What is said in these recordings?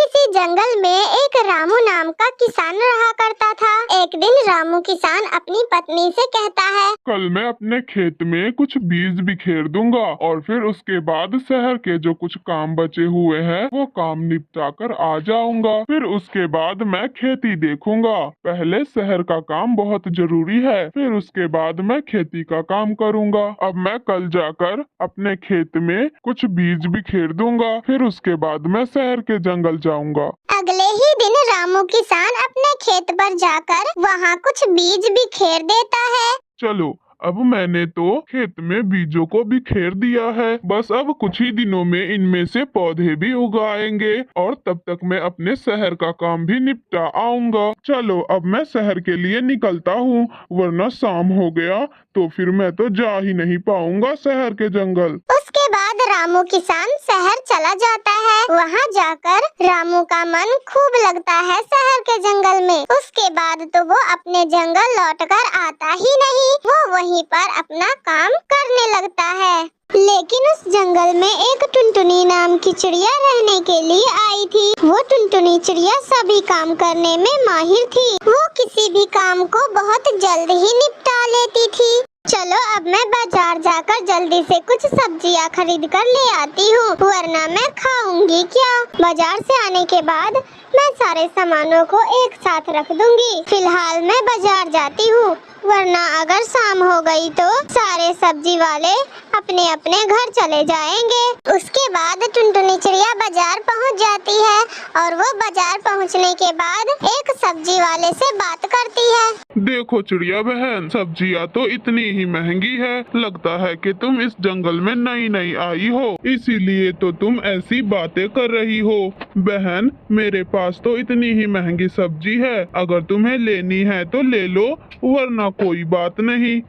किसी जंगल में एक रामू नाम का किसान रहा करता था। एक दिन रामू किसान अपनी पत्नी से कहता है, कल मैं अपने खेत में कुछ बीज बिखेर दूंगा और फिर उसके बाद शहर के जो कुछ काम बचे हुए हैं वो काम निपटा कर आ जाऊंगा। फिर उसके बाद मैं खेती देखूंगा। पहले शहर का काम बहुत जरूरी है, फिर उसके बाद मैं खेती का काम करूंगा। अब मैं कल जाकर अपने खेत में कुछ बीज बिखेर दूंगा, फिर उसके बाद मैं शहर के जंगल जाऊंगा। अगले ही दिन रामू किसान अपने खेत पर जाकर वहाँ कुछ बीज बिखेर देता है। चलो, अब मैंने तो खेत में बीजों को बिखेर दिया है, बस अब कुछ ही दिनों में इनमें से पौधे भी उगाएंगे और तब तक मैं अपने शहर का काम भी निपटा आऊंगा। चलो, अब मैं शहर के लिए निकलता हूँ, वरना शाम हो गया तो फिर मैं तो जा ही नहीं पाऊंगा शहर के जंगल। उसके बाद रामू किसान शहर चला जाता है। वहाँ जाकर रामू का मन खूब लगता है शहर के जंगल में। उसके बाद तो वो अपने जंगल लौटकर आता ही नहीं, वो वहीं पर अपना काम करने लगता है। लेकिन उस जंगल में एक टुनटुनी नाम की चिड़िया रहने के लिए आई थी। वो टुनटुनी चिड़िया सभी काम करने में माहिर थी। वो किसी भी काम को बहुत जल्द ही निपटा लेती थी। चलो, अब मैं बाजार जाकर जल्दी से कुछ सब्जियां खरीद कर ले आती हूँ, वरना मैं खाऊंगी क्या। बाजार से आने के बाद मैं सारे सामानों को एक साथ रख दूंगी। फिलहाल मैं बाजार जाती हूँ, वरना अगर शाम हो गई तो सारे सब्जी वाले अपने अपने घर चले जाएंगे। उसके बाद टुनटुनी चिड़िया बाजार पहुँच जाती है और वो बाजार पहुँचने के बाद एक सब्जी वाले से बात करती है। देखो चिड़िया बहन, सब्जियाँ तो इतनी ही महंगी है। लगता है कि तुम इस जंगल में नई नई आई हो, इसीलिए तो तुम ऐसी बातें कर रही हो। बहन, मेरे पास तो इतनी ही महंगी सब्जी है, अगर तुम्हें लेनी है तो ले लो, वरना कोई बात नहीं।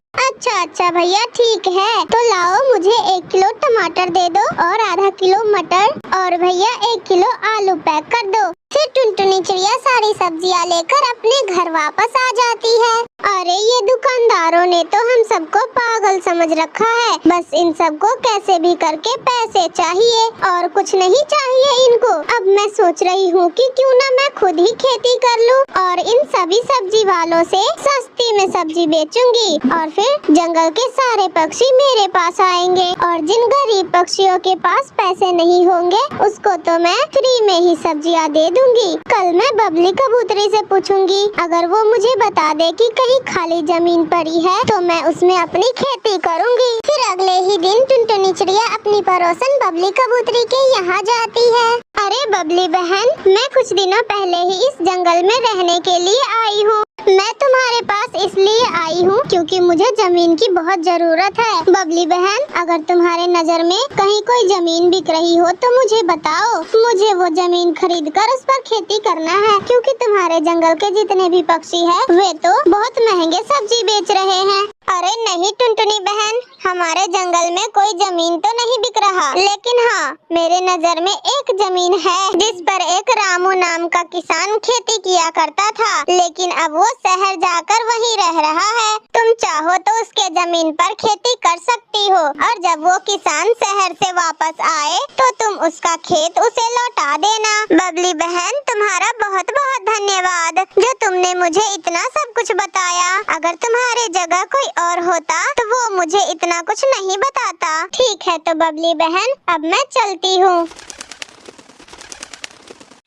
अच्छा भैया, ठीक है, तो लाओ, मुझे 1 किलो टमाटर दे दो और आधा किलो मटर, और भैया 1 किलो आलू पैक कर दो। फिर टुनटुनी चिड़िया सारी सब्जियां लेकर अपने घर वापस आ जाती है। अरे, ये दुकानदारों ने तो हम सबको पागल समझ रखा है। बस इन सबको कैसे भी करके पैसे चाहिए और कुछ नहीं चाहिए इनको। अब मैं सोच रही हूँ कि क्यों ना मैं खुद ही खेती कर लूँ और इन सभी सब्जी वालों से सस्ती में सब्जी बेचूंगी, और फिर जंगल के सारे पक्षी मेरे पास आएंगे, और जिन गरीब पक्षियों के पास पैसे नहीं होंगे उसको तो मैं फ्री में ही सब्जियाँ दे दूंगी। कल मैं बबली कबूतरी से पूछूंगी, अगर वो मुझे बता दे कि कहीं खाली जमीन पड़ी है तो मैं उसमें अपनी खेती करूंगी। फिर अगले ही दिन टुनटुनी चिड़िया अपनी पड़ोसन बबली कबूतरी के यहाँ जाती है। अरे बबली बहन, मैं कुछ दिनों पहले ही इस जंगल में रहने के लिए आई हूँ। मैं तुम्हारे पास इसलिए आई हूँ क्योंकि मुझे जमीन की बहुत जरूरत है। बबली बहन, अगर तुम्हारे नजर में कहीं कोई जमीन बिक रही हो तो मुझे बताओ। मुझे वो जमीन खरीद कर उस पर खेती करना है, क्योंकि तुम्हारे जंगल के जितने भी पक्षी हैं वे तो बहुत महंगे सब्जी बेच रहे हैं। अरे नहीं टुनटुनी बहन, हमारे जंगल में कोई जमीन तो नहीं बिक रहा, लेकिन हाँ, मेरे नजर में एक जमीन है जिस पर एक रामू नाम का किसान खेती किया करता था, लेकिन अब वो शहर जाकर वहीं रह रहा है। तुम चाहो तो उसके जमीन पर खेती कर सकती हो, और जब वो किसान शहर से वापस आए तो तुम उसका खेत उसे लौटा देना। बबली बहन, तुम्हारा बहुत बहुत धन्यवाद जो तुमने मुझे इतना सब कुछ बताया। अगर तुम्हारे जगह कोई और होता तो वो मुझे इतना कुछ नहीं बताता। ठीक है तो बबली बहन, अब मैं चलती हूँ।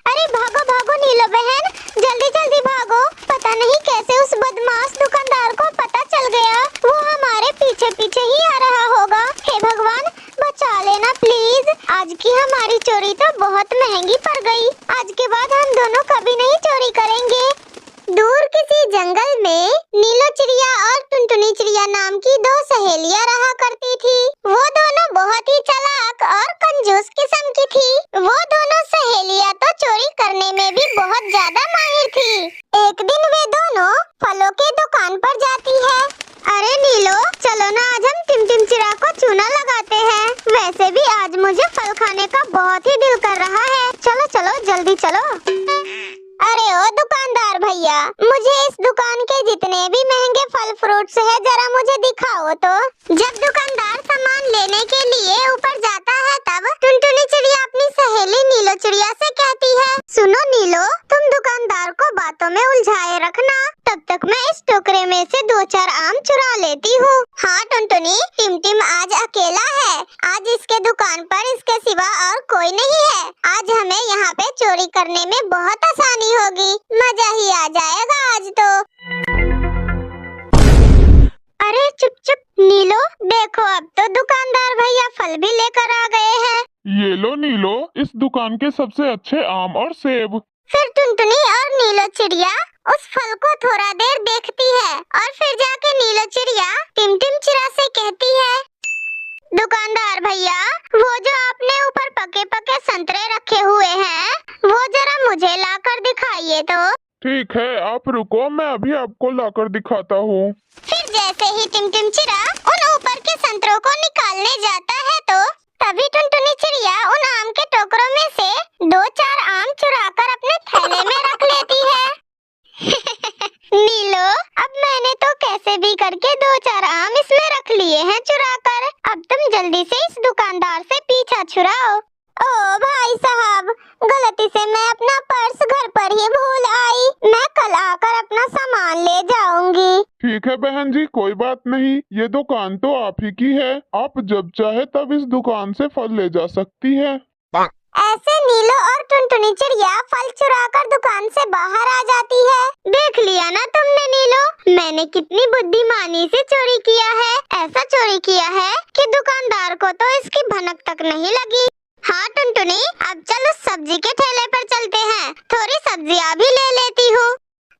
अरे भागो भागो नीलो बहन, जल्दी जल्दी भागो। पता नहीं कैसे उस बदमाश दुकानदार को पता चल गया, वो हमारे पीछे पीछे ही आ रहा होगा। हे भगवान, बचा लेना प्लीज। आज की हमारी चोरी तो बहुत महंगी पड़ गई। आज के बाद हम दोनों कभी नहीं चोरी करेंगे। दूर किसी जंगल में नीलो चिड़िया और टुनटुनी चिड़िया नाम की 2 सहेलियां रहा करती थी। वो दोनों बहुत ही चालाक और कंजूस किस्म की थी। वो दोनों सहेलियां तो चोरी करने में भी बहुत ज्यादा माहिर थी। एक दिन वे दोनों फलों के दुकान पर जाती है। अरे नीलो, चलो ना, आज हम टिमटिम चिड़ा को चूना लगाते हैं। वैसे भी आज मुझे फल खाने का बहुत ही दिल कर रहा है। चलो चलो, जल्दी चलो। अरे ओ दुकानदार भैया, मुझे इस दुकान के जितने भी महंगे फल फ्रूट्स है जरा मुझे दिखाओ तो। जब दुकानदार सामान लेने के लिए ऊपर जाता है तब टुनटुनी चिड़िया अपनी सहेली नीलो चिड़िया से कहती है, सुनो नीलो, तुम दुकानदार को बातों में उलझाए रखना, तब तक मैं इस टोकरे में से 2-4 आम चुरा लेती हूँ। हाँ टुनटुनी, टिमटिम आज अकेला है। आज इसके दुकान पर इसके सिवा और कोई नहीं है। आज हमें यहाँ पे चोरी करने में बहुत आसानी होगी। मजा ही आ जाएगा आज तो। अरे चुप चुप नीलो, देखो अब तो दुकानदार भैया फल भी लेकर आ गए हैं। ये लो नीलो, इस दुकान के सबसे अच्छे आम और सेब। फिर टुनटुनी और नीलो चिड़िया उस फल को थोड़ा देर देखती है और फिर जाके नीलो चिड़िया टिमटिम चिड़ा से कहती है, दुकानदार भैया, वो जो आपने ऊपर पके पके संतरे रखे हुए हैं, वो जरा मुझे लाकर दिखाइए तो। ठीक है, आप रुको, मैं अभी आपको लाकर दिखाता हूँ। फिर जैसे ही टिमटिम चिड़ा उन ऊपर के संतरों को निकालने जाता है तो तभी टुनटुनी चिड़िया उन आम के टोकरों में से 2-4 आम चुराकर अपने थैले में रख लेती है। नीलो, अब मैंने तो कैसे भी करके 2-4 आम इसमें रख लिए हैं चुराकर। अब तुम जल्दी से इस दुकानदार से पीछा छुड़ाओ। ओ भाई साहब, गलती से मैं अपना पर्स घर पर ही भूल आई। मैं कल आकर अपना सामान ले जाऊंगी। ठीक है बहन जी, कोई बात नहीं, ये दुकान तो आप ही की है। आप जब चाहे तब इस दुकान से फल ले जा सकती है। ऐसे नीलो और टुनटुनी चिड़िया फल चुराकर दुकान से बाहर आ जाती है। देख लिया ना तुमने नीलो, मैंने कितनी बुद्धिमानी से चोरी किया है। ऐसा चोरी किया है कि दुकानदार को तो इसकी भनक तक नहीं लगी। हाँ टुनटुनी, अब चलो सब्जी के ठेले पर चलते हैं, थोड़ी सब्जियाँ भी ले लेती हूँ।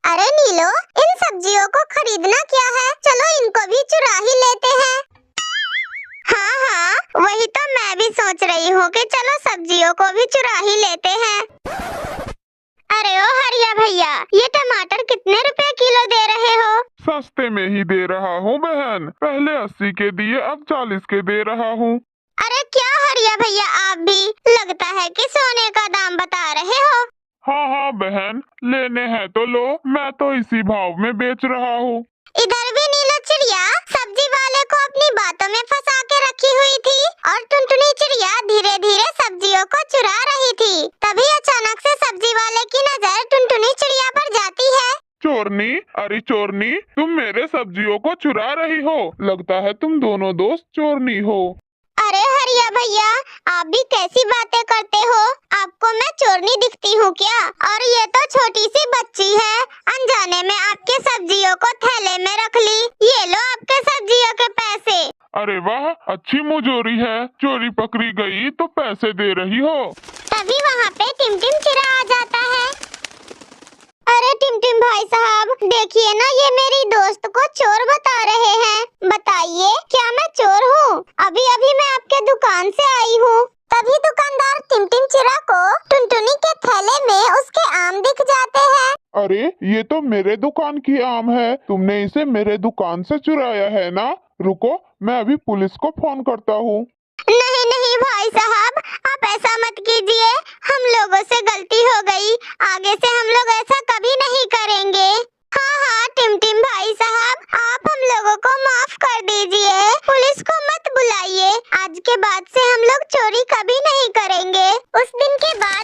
अरे नीलो, इन सब्जियों को खरीदना क्या है, चलो इनको भी चुरा ही लेते हैं। हाँ हाँ, वही तो मैं भी सोच रही हूँ कि चलो सब्जियों को भी चुरा ही लेते हैं। अरे ओ हरिया भैया, ये टमाटर कितने रुपए किलो दे रहे हो? सस्ते में ही दे रहा हूँ बहन, पहले 80 के दिए, अब 40 के दे रहा हूँ। अरे क्या हरिया भैया, आप भी लगता है कि सोने का दाम बता रहे हो। हाँ हाँ बहन, लेने हैं तो लो, मैं तो इसी भाव में बेच रहा हूँ। इधर भी नीलो चिड़िया सब्जी वाले को अपनी बातों में फंसा के रखी हुई थी और टुनटुनी चिड़िया धीरे धीरे सब्जियों को चुरा रही थी। तभी अचानक से सब्जी वाले की नजर टुनटुनी चिड़िया पर जाती है। चोरनी, अरे चोरनी, तुम मेरे सब्जियों को चुरा रही हो। लगता है तुम दोनों दोस्त चोरनी हो। अरे हरिया भैया, आप भी कैसी बातें करते हो? आपको मैं चोरनी दिखती हूँ क्या? और ये तो छोटी सी बच्ची है, अनजाने में आपके सब्जियों को थैले में रख ली। ये लो आपके सब्जियों के पैसे। अरे वाह, अच्छी मुजोरी है, चोरी पकड़ी गई तो पैसे दे रही हो। तभी वहाँ पे टिमटिम चिड़ा आ जाता है। अरे टिमटिम भाई साहब, देखिए ना, ये मेरी दोस्त को चोर बता रहे हैं। बताइए, क्या मैं चोर हूँ? अभी अभी मैं आपके दुकान से आई हूँ। तभी दुकानदार टिमटिम चिड़ा को टुनटुनी के थैले में उसके आम दिख जाते हैं। अरे ये तो मेरे दुकान की आम है, तुमने इसे मेरे दुकान से चुराया है ना? रुको, मैं अभी पुलिस को फोन करता हूँ। नहीं नहीं भाई साहब, आप ऐसा मत कीजिए, हम लोगों से गलती हो गई, आगे से हम लोग ऐसा कभी नहीं करेंगे। हाँ हाँ टिमटिम भाई साहब, आप हम लोगों को माफ कर दीजिए, पुलिस को मत बुलाइए, आज के बाद से हम लोग चोरी कभी नहीं करेंगे। उस दिन के बाद